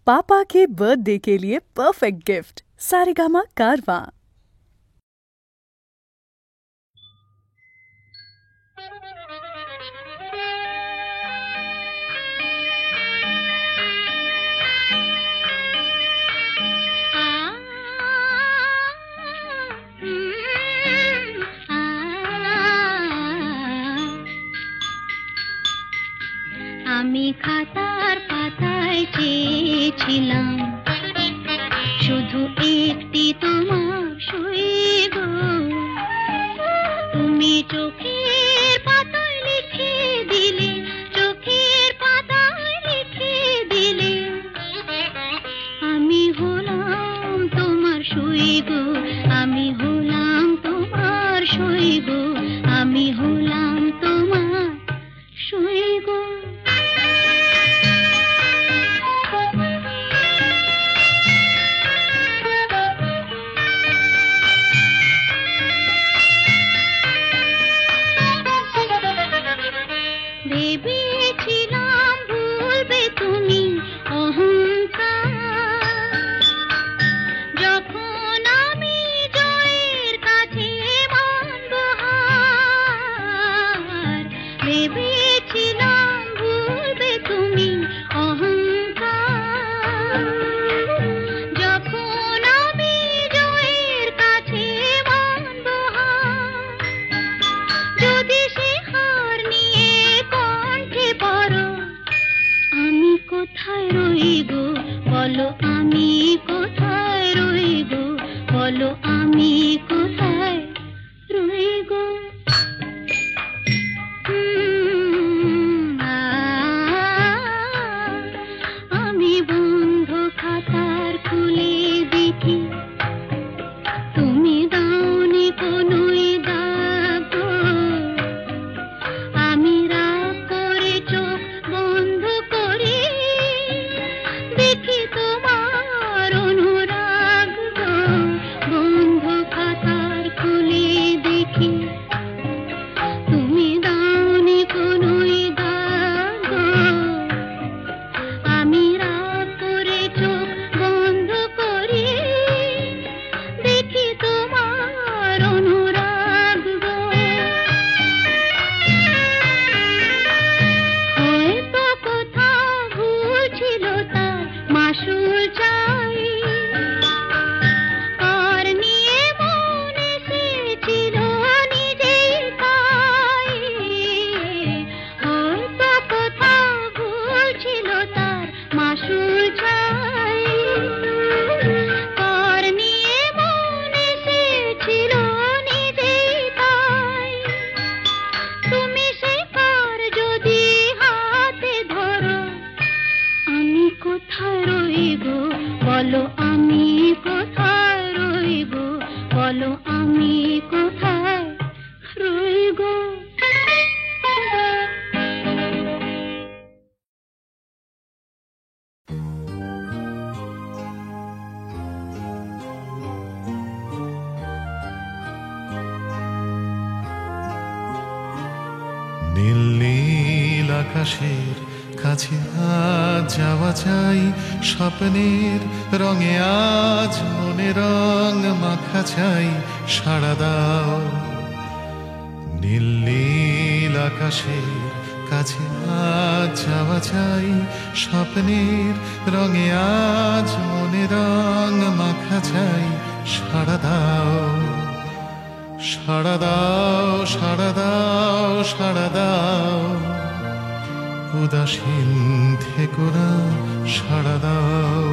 पापा के बर्थडे के लिए परफेक्ट गिफ्ट सारेगामा कारवां। আমি খাতার পাতায় চেয়েছিলাম শুধু একটি তোমার সই গো, তুমি চোখের পাতায় লিখে দিলে, চোখের পাতায় লিখে দিলে, আমি হলাম তোমার সই গো, আমি হলাম তোমার সই গো, আমি হলাম তোমার সই গো। ভেবেছিলাম ভুলবে তুমি অহংকার, যখন আমি জয়ের কাছে মানব হার। ভেবেছিলাম ভুলবে তুমি অহংকার, যখন আমি জয়ের কাছে মানব হার। যদি সে হার নিয়ে কণ্ঠে পড়ো, আমি কোথায় রইব বলো, আমি কোথায় রইব বলো, আমি কোথায় রইব। আমি বন্ধ খাতার খুলে দেখি, তুমি দাওনি কোনোই দাগ। আমি রাগ করে চোখ বন্ধ করে দেখি তোমার অনুরাগ গো। বন্ধ খাতার খুলে দেখি, তুমি দাওনি কোনোই দাগ। আমি রাগ করে চোখ বন্ধ করে দেখি তোমার অনুরাগ গো। হয়তো কোথাও ভুল ছিল তার মাসুল চাই, কার নিয়ে মন এসেছিল নিজেই তাই। হয়তো কোথাও ভুল ছিল তার মাসুল চাই, কার নিয়ে মন এসেছিল নিজেই তাই। তুমি সে কার যদি হাতে ধরো, আমি কোথায় রইব বলো, আমি কোথায় রইব বলো, আমি কোথায় রইব। নীল নীল আকাশের কাছে আজ যাওয়া চাই, স্বপ্নের রঙে আজ মনে রং মাখা চাই। সাড়া দাও নীল নীল আকাশের কাছে আজ যাওয়া চাই, স্বপ্নের রঙে আজ মনে রং মাখা চাই। সাড়া দাও, সাড়া দাও, সাড়া দাও, সাড়া দাও, উদাসীন থেকো না, সাড়া দাও।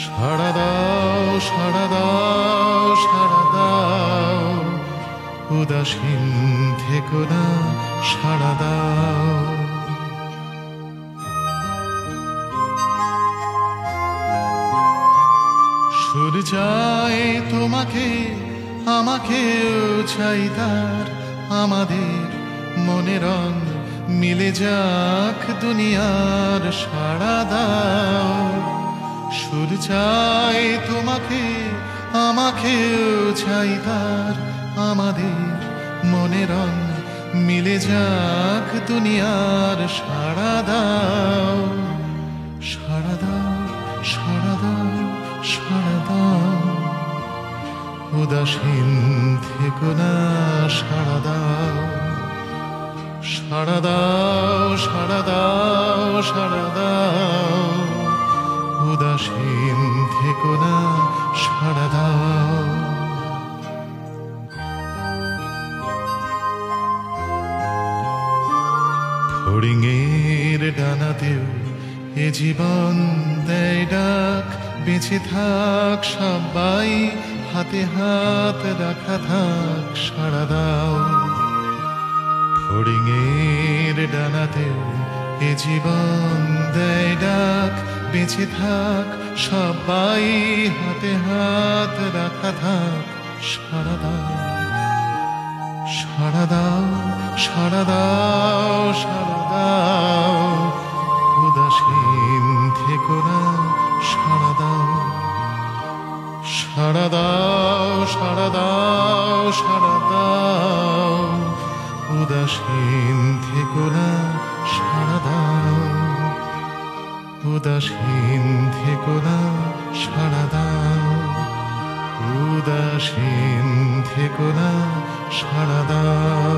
সাড়া দাও, সাড়া দাও, সাড়া দাও, উদাসীন থেকো না, সাড়া দাও। সুর চাই তোমাকে, আমাকেও চাই তার, আমাদের মনে রং মিলে যাক দুনিয়ার। সাড়া দাও, সুর চাই তোমাকে, আমাকেও চাই তার, আমাদের মনে রং মিলে যাক দুনিয়ার। সাড়া দাও, সাড়া দাও। উদাসীন থেকো না, সাড়া দাও, সাড়া দাও, সাড়া দাও, সাড়া দাও, উদাসীন থেকো না, সাড়া দাও। ফড়িংয়ের ডানাতেও এ জীবন দেয় ডাক, বেঁচে থাক সবাই, হাতে হাত রাখা থাক, সাড়া দাও। ফড়িংয়ের ডানাতেও এ জীবন দেয় ডাক, বেঁচে থাক সবাই, হাতে হাত রাখা থাক, সাড়া দাও, সাড়া দাও, সাড়া দাও, সাড়া দাও, উদাসীন থেকো না, সাড়া দাও, সাড়া দাও, সাড়া দাও, সাড়া দাও, উদাসীন থেকো না, সাড়া দাও, উদাসীন থেকো না, সাড়া দাও, উদাসীন থেকো না, সাড়া দাও।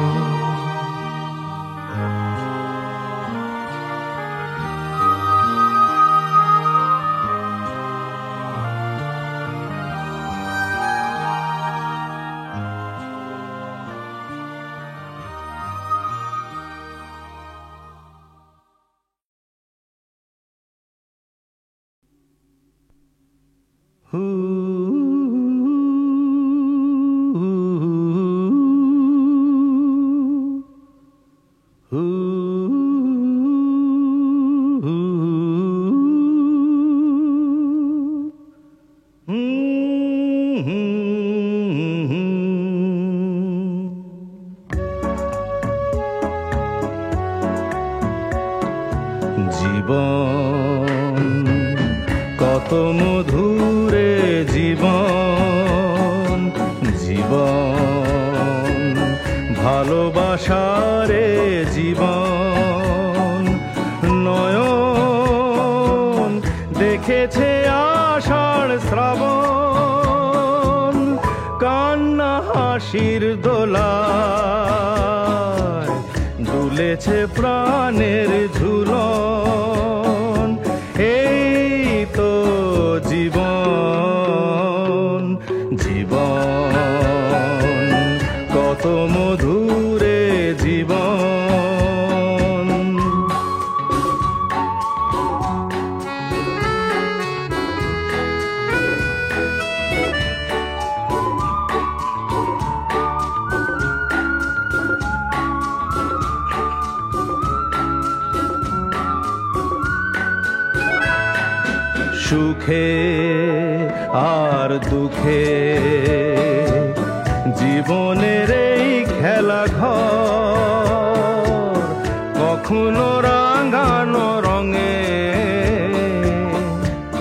জীবন কত মধুরে, জীবন জীবন ভালোবাসারে, জীবন নয়ন দেখেছে আষাঢ় শ্রাবণ, কান্না হাসির দোলায় দুলেছে প্রাণের ঝুলন, এই তো জীবন, জীবন কত মধুরে, জীবন। সুখে আর দুঃখে জীবনের এই খেলা ঘর, কখনো রাঙানো রঙে,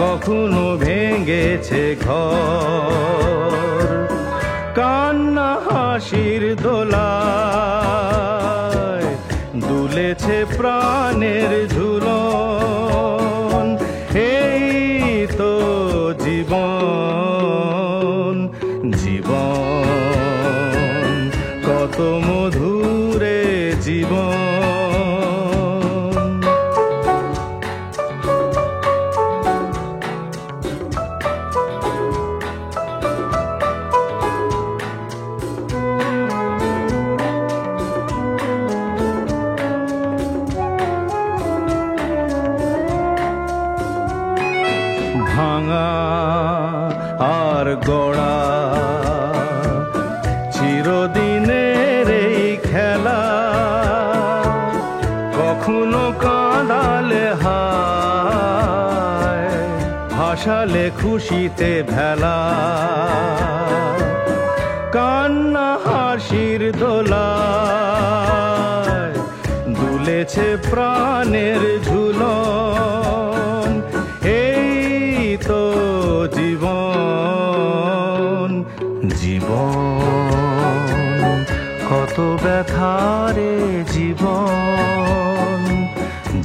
কখনো ভেঙেছে ঘর, কান্না হাসির দোলায় দুলেছে প্রাণের ঝুলন, এই তো জীবন, জীবন কত মধুরে, জীবন। ভাঙা আর গড়া চিরদিনের এই খেলা, কখনো কাঁদালে হায়, হাসালে খুশিতে ভেলা, কান্না হাসির দোলায় দুলেছে প্রাণের ঝুলন, এই তো জীবন, জীবন কত ব্যথারে, জীবন,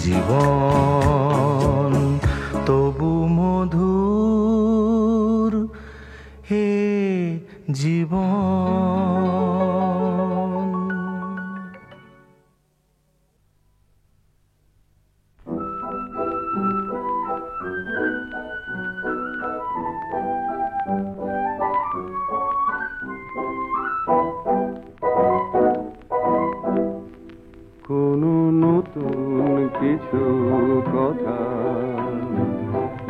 জীবন তবু মধুর, হে জীবন। কোনো নতুন কিছু কথা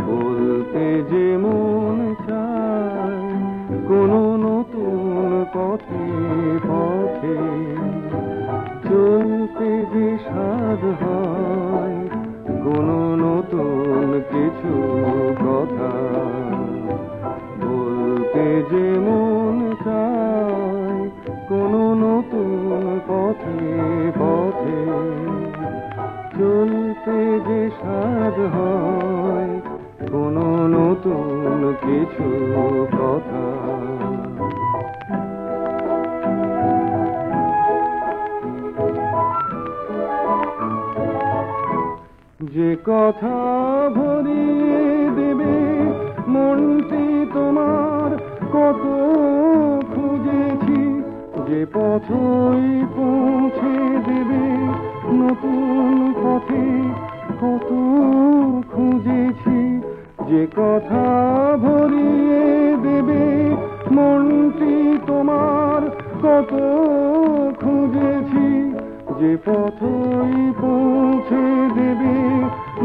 বলতে যে মন চায়, কোনো নতুন পথে পথে চলতে যে স্বাদ হয়, কোনো নতুন কিছু কথা বলতে যে মন চায়, কোনো নতুন পথে পথে চলতে যে স্বাদ হয়, কোনো নতুন কিছু কথা। যে কথা ভরিয়ে দেবে মনটি তোমার, কত খুঁজেছি, যে পথই পৌঁছে দেবে নতুন পথে, কত খুঁজেছি, যে কথা ভরিয়ে দেবে মনটি তোমার, কত খুঁজেছি, যে পথই পৌঁছে দেবে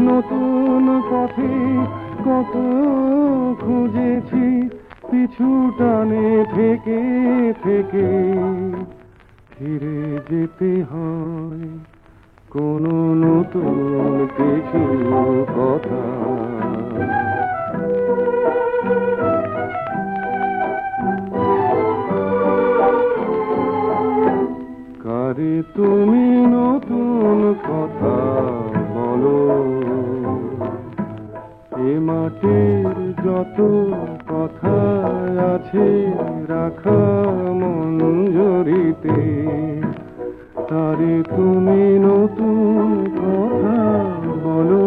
নতুন পথে, কত খুঁজেছি, পিছু টানে থেকে থেকে ফিরে যেতে হয়, কোনো নতুন কিছু কথা। কারে তুমি নতুন কথা বলো, এ মাটির যত কথা আছে রাখা মঞ্জরিতে, তারে তুমি নতুন কথা বলো।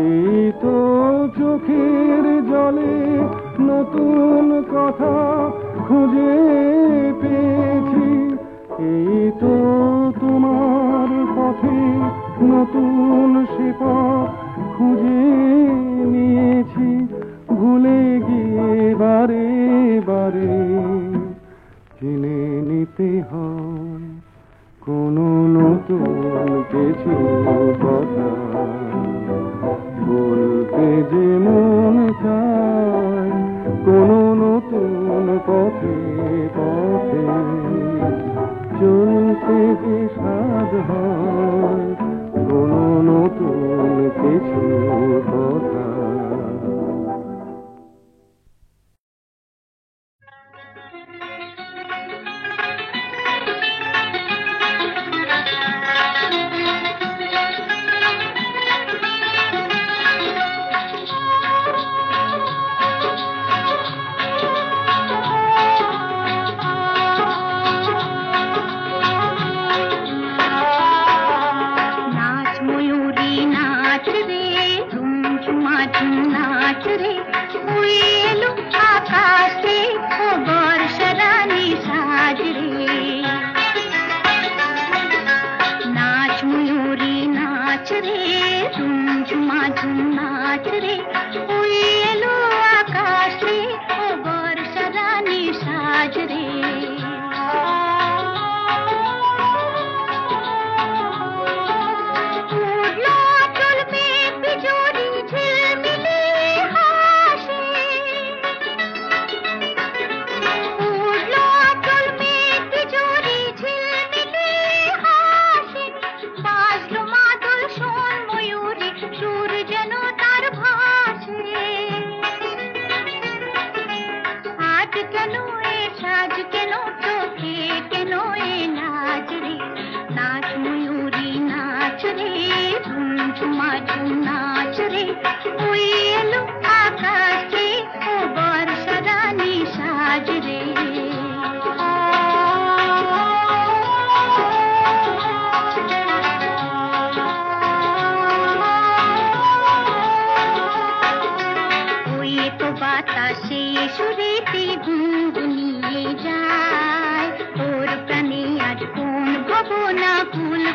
এই তো চোখের জলে নতুন কথা খুঁজে পেয়েছি, এই তো তোমার পথে নতুন সে পথ খুঁজে নিয়েছি, ভুলে গিয়ে বারে বারে চিনে নিতে হয়, কোনো নতুন কিছু কথা বলতে যে মন চায়, কোনো নতুন পথে পথে চলতে যে স্বাদ হয়, কোনো নতুন কিছু কথা।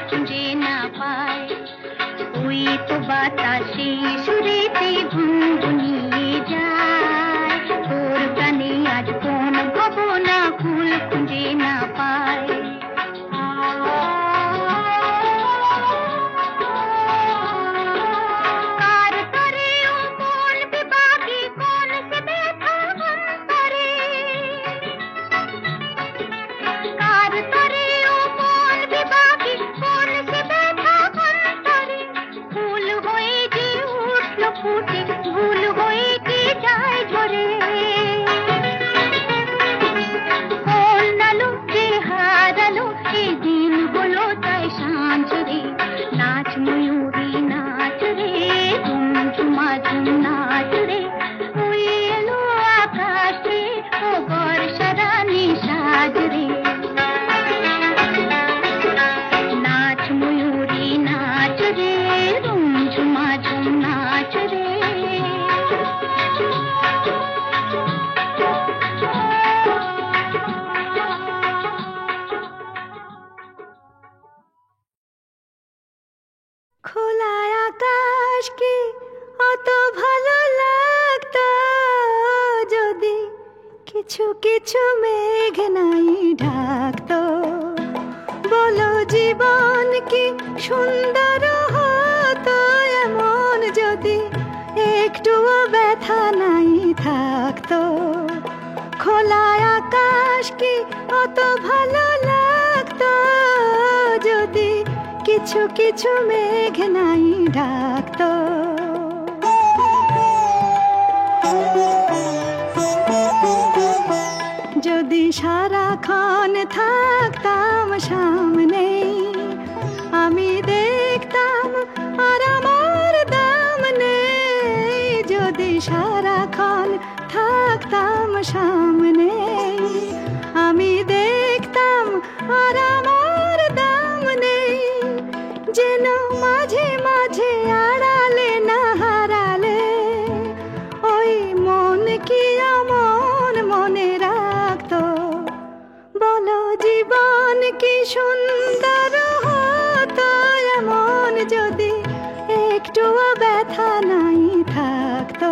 খুঁজে না পায়। ওই তো বাতাসে সুরেতে গুনগুনিয়ে যায়, তোর প্রাণে আজ কোন ভাবনা কুল খুঁজে না পায়। কিছু মেঘ নাই ঢাকতো, বলো জীবন কি সুন্দর হতো এমন যদি একটুও ব্যথা নাই থাকতো। খোলা আকাশ কি অত ভালো লাগতো যদি কিছু কিছু মেঘ নাই ঢাকতো। যদি সারাক্ষণ থাকতাম সামনে, আমি দেখতাম আর আমার দাম নেই। যদি সারাক্ষণ থাকতাম সামনে, আমি দেখতাম আর আমার দাম নেই। যেন মাঝে মাঝে আড়ালে না হারালে ওই মন কি আমন মনে রাখতো। বলো জীবন কি সুন্দর হতো এমন যদি একটুও ব্যথা নাই থাকতো।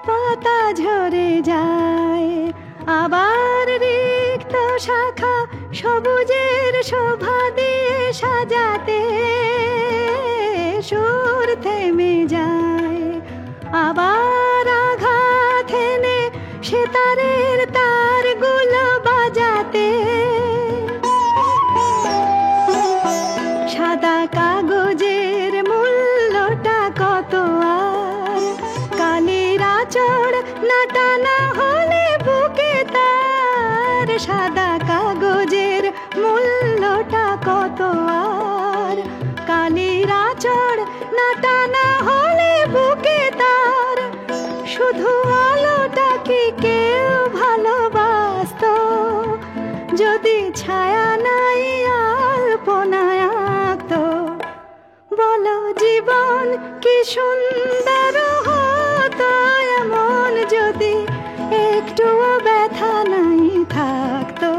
পাতা ঝরে যায় আবার রিক্ত শাখা সবুজের শোভা দিয়ে সাজাতে, সুর থেমে যায় আবার আঘাত এনে সেতারের তারগুলো বাজাতে। সাদা কাগজের মূল্যটা কত আর কালির আঁচড় না টানা হলে বুকে তার। সাদা কাগজের মূল্যটা কত আর কালির আঁচড় না টানা হলে বুকে তার। শুধু আলোটা কি কেউ ভালোবাসতো যদি ছায়া নাই আলপনায় আঁকতো। বলো জীবন কি সুন্দর হতো এমন যদি একটুও ব্যথা নাই থাকতো।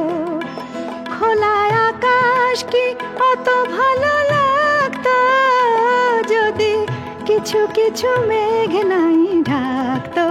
খোলা আকাশ কি অত ভালো লাগতো যদি কিছু কিছু মেঘ নাই ঢাকতো।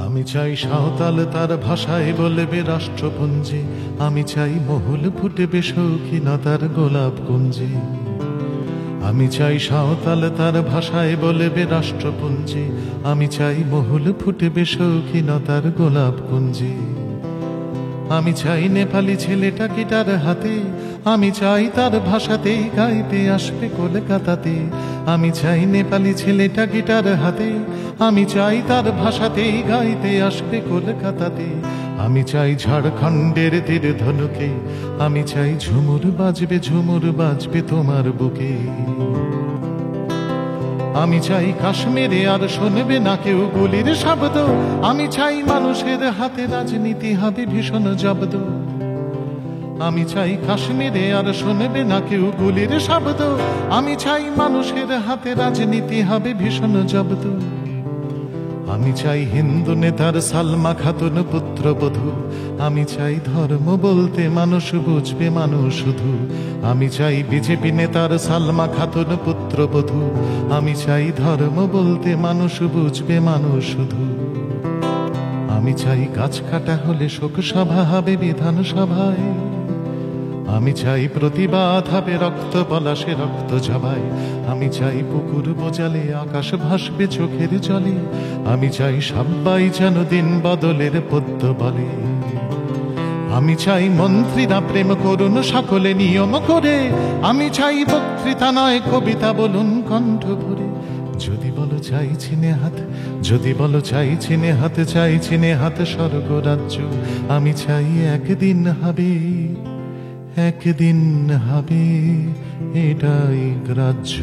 আমি চাই সাঁওতাল তার ভাষায় বলবে রাষ্ট্রপুঞ্জে, আমি চাই মহুল ফুটবে শৌখিনতার গোলাপ কুঞ্জে। আমি চাই সাঁওতাল তার ভাষায় বলবে রাষ্ট্রপুঞ্জে, আমি চাই মহুল ফুটবে শৌখিনতার গোলাপ কুঞ্জে। আমি চাই নেপালি ছেলেটা গিটার হাতে, আমি চাই তার ভাষাতেই গাইতে আসবে কলকাতাতে। আমি চাই নেপালি ছেলেটা গিটার হাতে, আমি চাই তার ভাষাতেই গাইতে আসবে কলকাতাতে। আমি চাই ঝাড়খণ্ডের তীর ধনুকে, আমি চাই ঝুমুর বাজবে তোমার বুকে। আমি চাই কাশ্মীরে আর শুনবে না কেউ গুলির শব্দ, আমি চাই মানুষের হাতে রাজনীতি হবে ভীষণ জব্দ। আমি চাই কাশ্মীরে আর শুনবে না কেউ গুলির শব্দ, আমি চাই মানুষের হাতে রাজনীতি হবে ভীষণ জব্দ। আমি চাই হিন্দু নেতার সালমা খাতুন পুত্রবধূ, আমি চাই ধর্ম বলতে মানুষ বুঝবে মানুষ শুধু। আমি চাই বিজেপি নেতার সালমা খাতুন পুত্রবধূ, আমি চাই ধর্ম বলতে মানুষ বুঝবে মানুষ শুধু। আমি চাই গাছ কাটা হলে শোক সভা হবে বিধানসভায়, আমি চাই প্রতিবাদ হবে রক্ত পলাশে রক্ত ঝাবায়। আমি চাই পুকুর বোজালে আকাশ ভাসবে চোখের জলে, আমি চাই সবাই যেন দিন বদলের পদ্য বলে। আমি চাই মন্ত্রীরা প্রেম করুন সকলে নিয়ম করে, আমি চাই বক্তৃতা নয় কবিতা বলুন কণ্ঠ ভরে। যদি বলো চাইছি নেহাত, যদি বলো চাইছি নেহাত, চাইছি নেহাত স্বর্গরাজ্য। আমি চাই একদিন হবে, একদিন হবে এটাই গ্রাহ্য।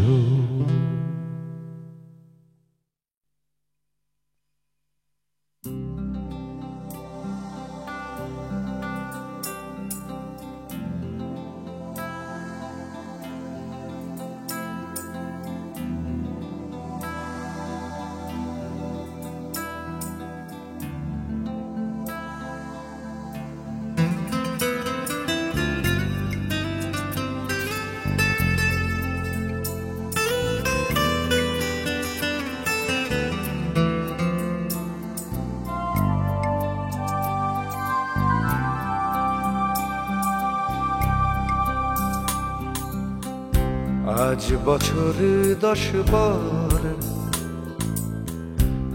আজ বছর 10 পর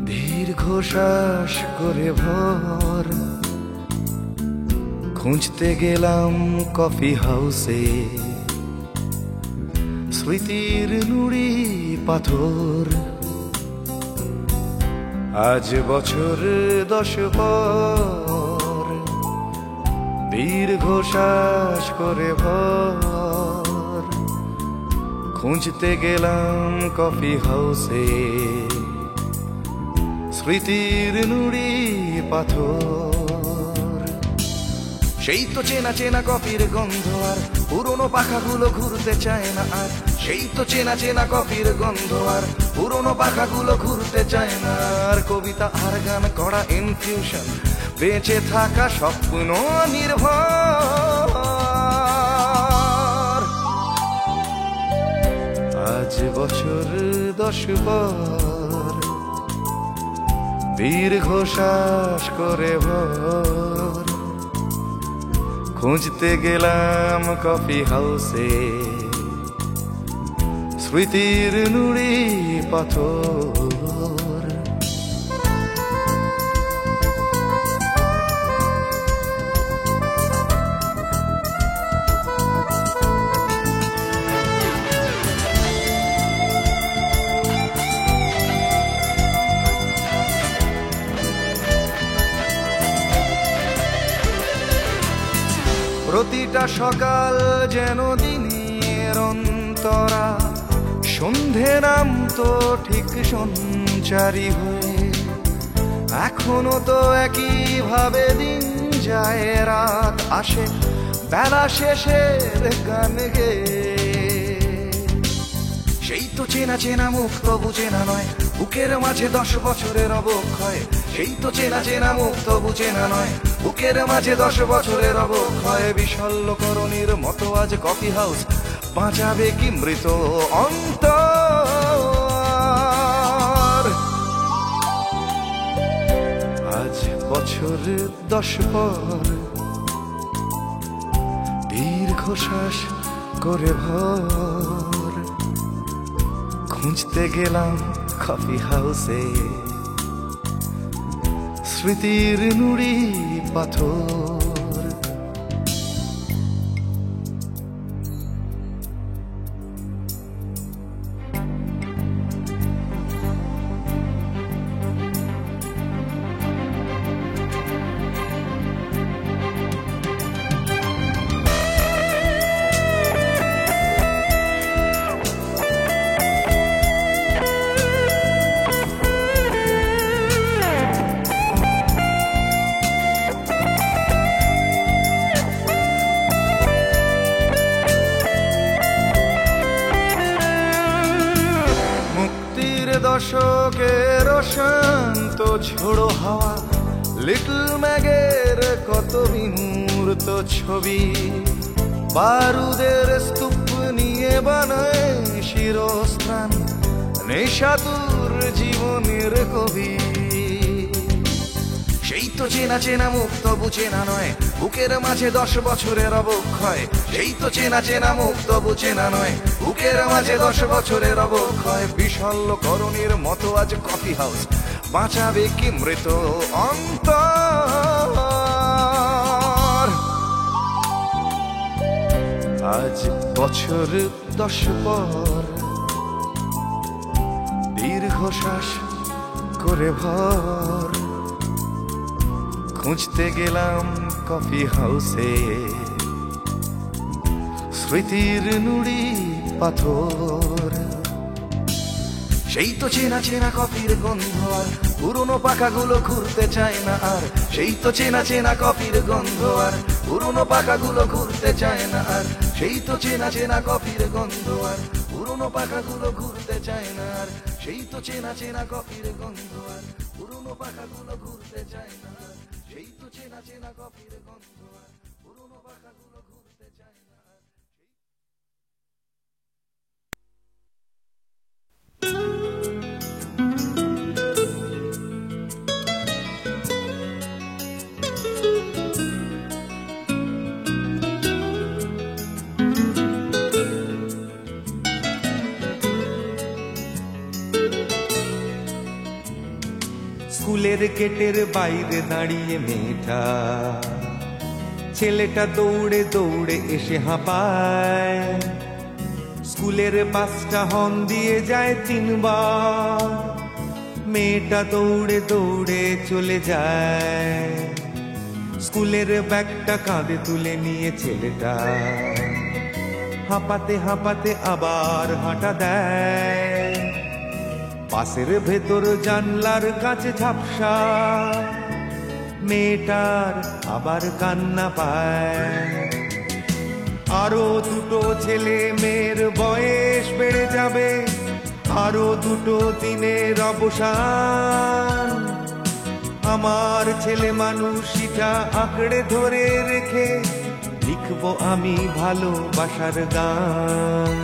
দীর্ঘশ্বাস করে ভর খুঁজতে গেলাম কফি হাউসে স্মৃতির নুড়ি পাথর। আজ বছর 10 পর দীর্ঘশ্বাস করে ভর খুঁজতে গেলাম কফি হাউসে স্মৃতির নুড়ি পাথর। সেই তো চেনা চেনা কফির গন্ধ আর পুরনো পাখাগুলো ঘুরতে চায় না আর, সেই তো চেনা চেনা কফির গন্ধ আর পুরনো পাখাগুলো ঘুরতে চায় না আর। কবিতা আর গান করা ইনফিউশন, বেঁচে থাকা স্বপ্ন নির্ভর। আজ বছর 10 পর দীর্ঘশ্বাস করে ভর খুঁজতে গেলাম কফি হাউসে স্মৃতির নুড়ি পাথর। প্রতিটা সকাল যেন দিনের অন্তরা, সন্ধে নামতো ঠিক সঞ্চারী হয়ে। এখনো তো একইভাবে দিন যায়, রাত আসে বেলা শেষের গান গেয়ে। সেই তো চেনা চেনা মুখ তবু চেনা নয়, বুকের মাঝে 10 বছরের অবক্ষয়। সেই তো চেনা চেনা মুখ তবু চেনা নয়, বুকের মাঝে 10 বছরের অবক্ষয়। বিশল্যকরণীর মতো আজ কফি হাউস বাঁচাবে কি মৃত অন্তর। আজ বছর 10 পর দীর্ঘশ্বাস করে ভর খুঁজতে গেলাম কফি হাউসে স্মৃতির নুড়ি পাথর। দশকের শান্ত ঝোড়ো হাওয়া, লিটল ম্যাগের কত বিমূর্ত ছবি, বারুদের স্তূপ নিয়ে বানায় শিরস্থান নেশাতুর জীবনের কবি। সেই তো চেনা চেনা মুখ তবু চেনা নয়, বুকের মাঝে 10 বছরের অবক্ষয়। সেই তো চেনা চেনা মুখ তবু চেনা নয়, বুকের মাঝে 10 বছরের অবক্ষয়। বিশাল করণীর মতো আজ কফি হাউস, বাঁচাবে কি মৃত অন্তর। আজ বছর 10 পর দীর্ঘশ্বাস করে ভর খুঁজতে গেলাম কফি হাউসে স্মৃতির নুড়ি পাথর। সেই তো চেনা চেনা কফির গন্ধ আর পুরনো পাখাগুলো ঘুরতে চায় না আর। সেই তো চেনা চেনা কফির গন্ধ আর পুরনো পাখাগুলো ঘুরতে চায় না আর। সেই তো চেনা চেনা কফির গন্ধ আর পুরনো পাখাগুলো ঘুরতে চায় না আর। সেই তো চেনা চেনা কফির গন্ধ আর পুরনো পাখাগুলো ঘুরতে চায় না আর। সেই তো চেনা চেনা কফির গন্ধ আর পুরনো পাখাগুলো ঘুরতে চায় না আর। স্কুলের গেটের বাইরে দাঁড়িয়ে মেয়েটা, ছেলেটা দৌড়ে দৌড়ে এসে হাঁপায়। স্কুলের বাসটা হর্ন দিয়ে যায় 3 বার, মেয়েটা দৌড়ে দৌড়ে চলে যায়। স্কুলের ব্যাগটা কাঁধে তুলে নিয়ে ছেলেটা হাঁপাতে হাঁপাতে আবার হাঁটা দেয়। বাসের ভেতর জানলার কাছে ঝাপসা, মেয়েটার আবার কান্না পায়। আরো 2টো ছেলে মেয়ের বয়স বেড়ে যাবে, আরো 2টো দিনের অবসান। আমার ছেলে মানুষটা আঁকড়ে ধরে রেখে লিখবো আমি ভালোবাসার গান।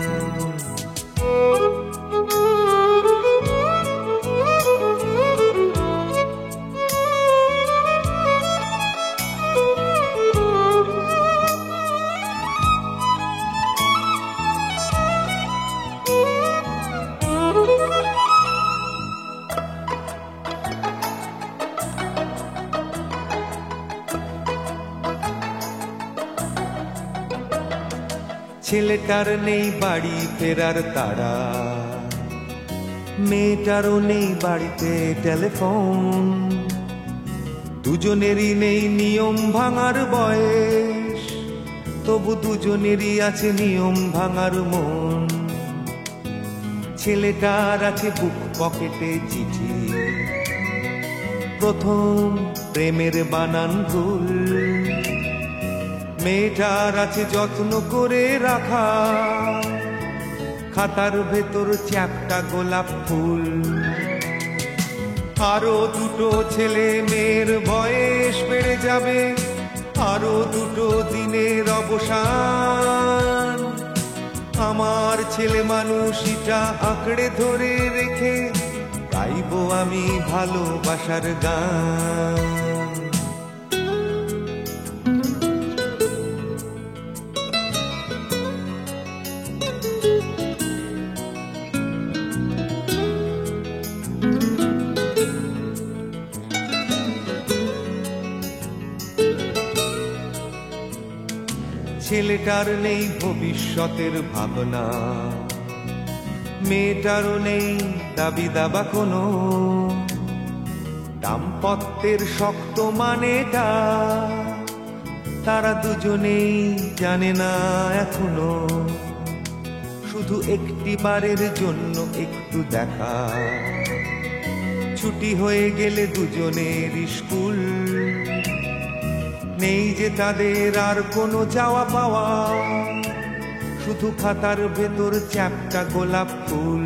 ছেলেটার নেই বাড়ি ফেরার তাড়া, মেয়েটারও নেই বাড়িতে টেলিফোন। দুজনেরই নেই নিয়ম ভাঙার বয়স, তবু দুজনেরই আছে নিয়ম ভাঙার মন। ছেলেটার আছে বুক পকেটে চিঠি, প্রথম প্রেমের বানান ভুল। মেয়েটার আছে যত্ন করে রাখা খাতার ভেতর চ্যাপ্টা গোলাপ ফুল। আরো 2টো ছেলে মেয়ের বয়স বেড়ে যাবে, আরো 2টো দিনের অবসান। আমার ছেলে মানুষটা আঁকড়ে ধরে রেখে গাইবো আমি ভালোবাসার গান। ছেলেটার নেই ভবিষ্যতের ভাবনা, মেয়েটারও নেই দাবি দাবা কোনো। দাম্পত্যের শক্ত মানেটা তারা দুজনেই জানে না এখনো। শুধু একটি বারের জন্য একটু দেখা, ছুটি হয়ে গেলে দুজনের স্কুল। নেই যে তাদের আর কোনো যাওয়া পাওয়া, শুধু খাতার ভেতর চ্যাপ্টা গোলাপ ফুল।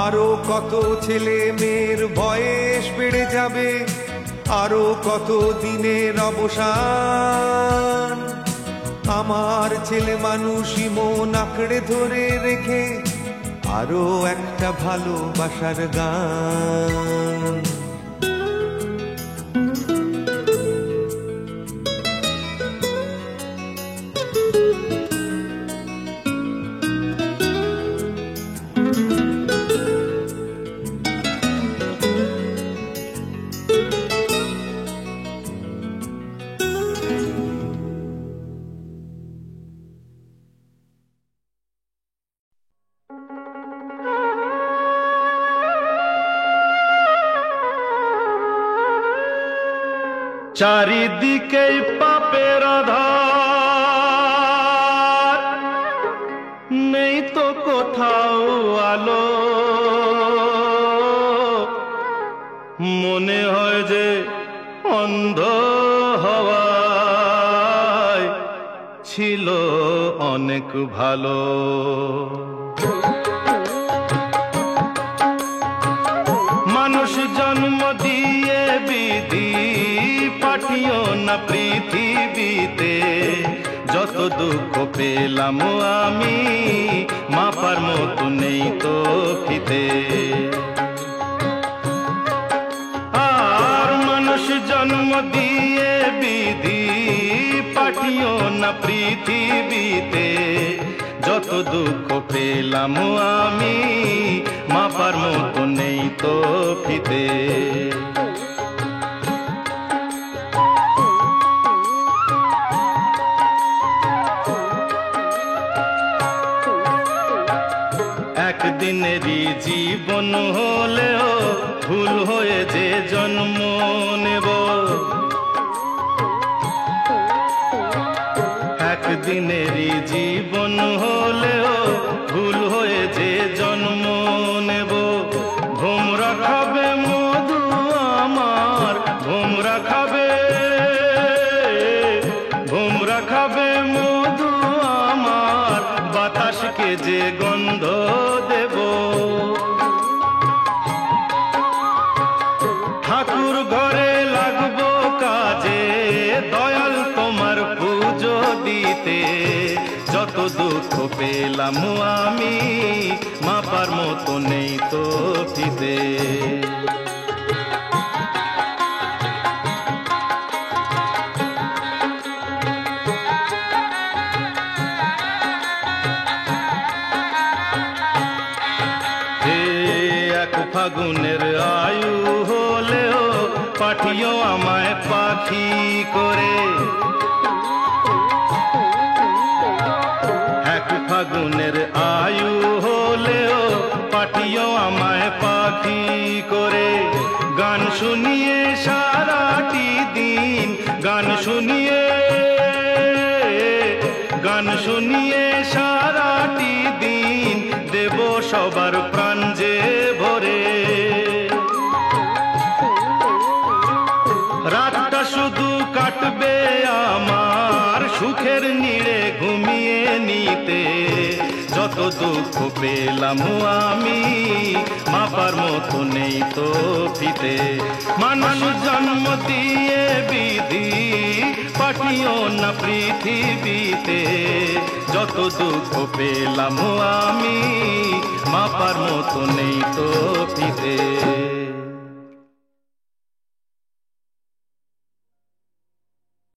আরো কত ছেলে মেয়ের বয়স বেড়ে যাবে, আরো কত দিনের অবসান। আমার ছেলে মানুষই মন আঁকড়ে ধরে রেখে আরো একটা ভালোবাসার গান। চারিদিকে পাপের আধার, নেই তো কোথাও আলো। মনে হয় যে অন্ধ হওয়ায় ছিল অনেক ভালো। মানুষ জন্ম দিয়ে বিধি পাঠিও না পৃথিবীতে, যত দুঃখ পেলাম আমি মাপার মতো নেই তো ফিতে। আর মানুষ জন্ম দিয়ে বিধি পাঠিও না পৃথিবীতে, যত দুঃখ পেলাম আমি মাপার মতো নেই তো ফিতে। একদিনেরই জীবন হলেও ভুল হয়ে যে জন্ম নেব, একদিনেরই জীবন হলেও ভুল হয়ে যে জন্ম নেব। ভোমরা খাবে মধু আমার, ভোমরা খাবে, ভোমরা খাবে মধু আমার, বাতাসকে যে গন্ধ দেব। ঠাকুর ঘরে লাগবো কাজে, দয়াল তোমার পুজো দিতে, যত দুঃখ পেলাম আমি মাপার মতো নেই তো ফিতে। ফাগুনের আয়ু হলেও পাঠিও আমায় পাখি করে, এক ফাগুনের আয়ু হলেও পাঠিও আমায় পাখি করে। গান শুনিয়ে সারাটি দিন, গান শুনিয়ে, গান শুনিয়ে সারাটি দিন দেব সবার প্রাণ যে ভরে। রাতটা শুধু কাটবে আমার সুখের নীড়ে ঘুমিয়ে নিতে, যত দুঃখ পেলাম আমি মাপার মতো নেই তো ফিতে। মানুষ জন্ম দিয়ে বিধি পাঠিও না পৃথিবীতে, যত দুঃখ পেলাম আমি মাপার মতো নেই তো ফিতে।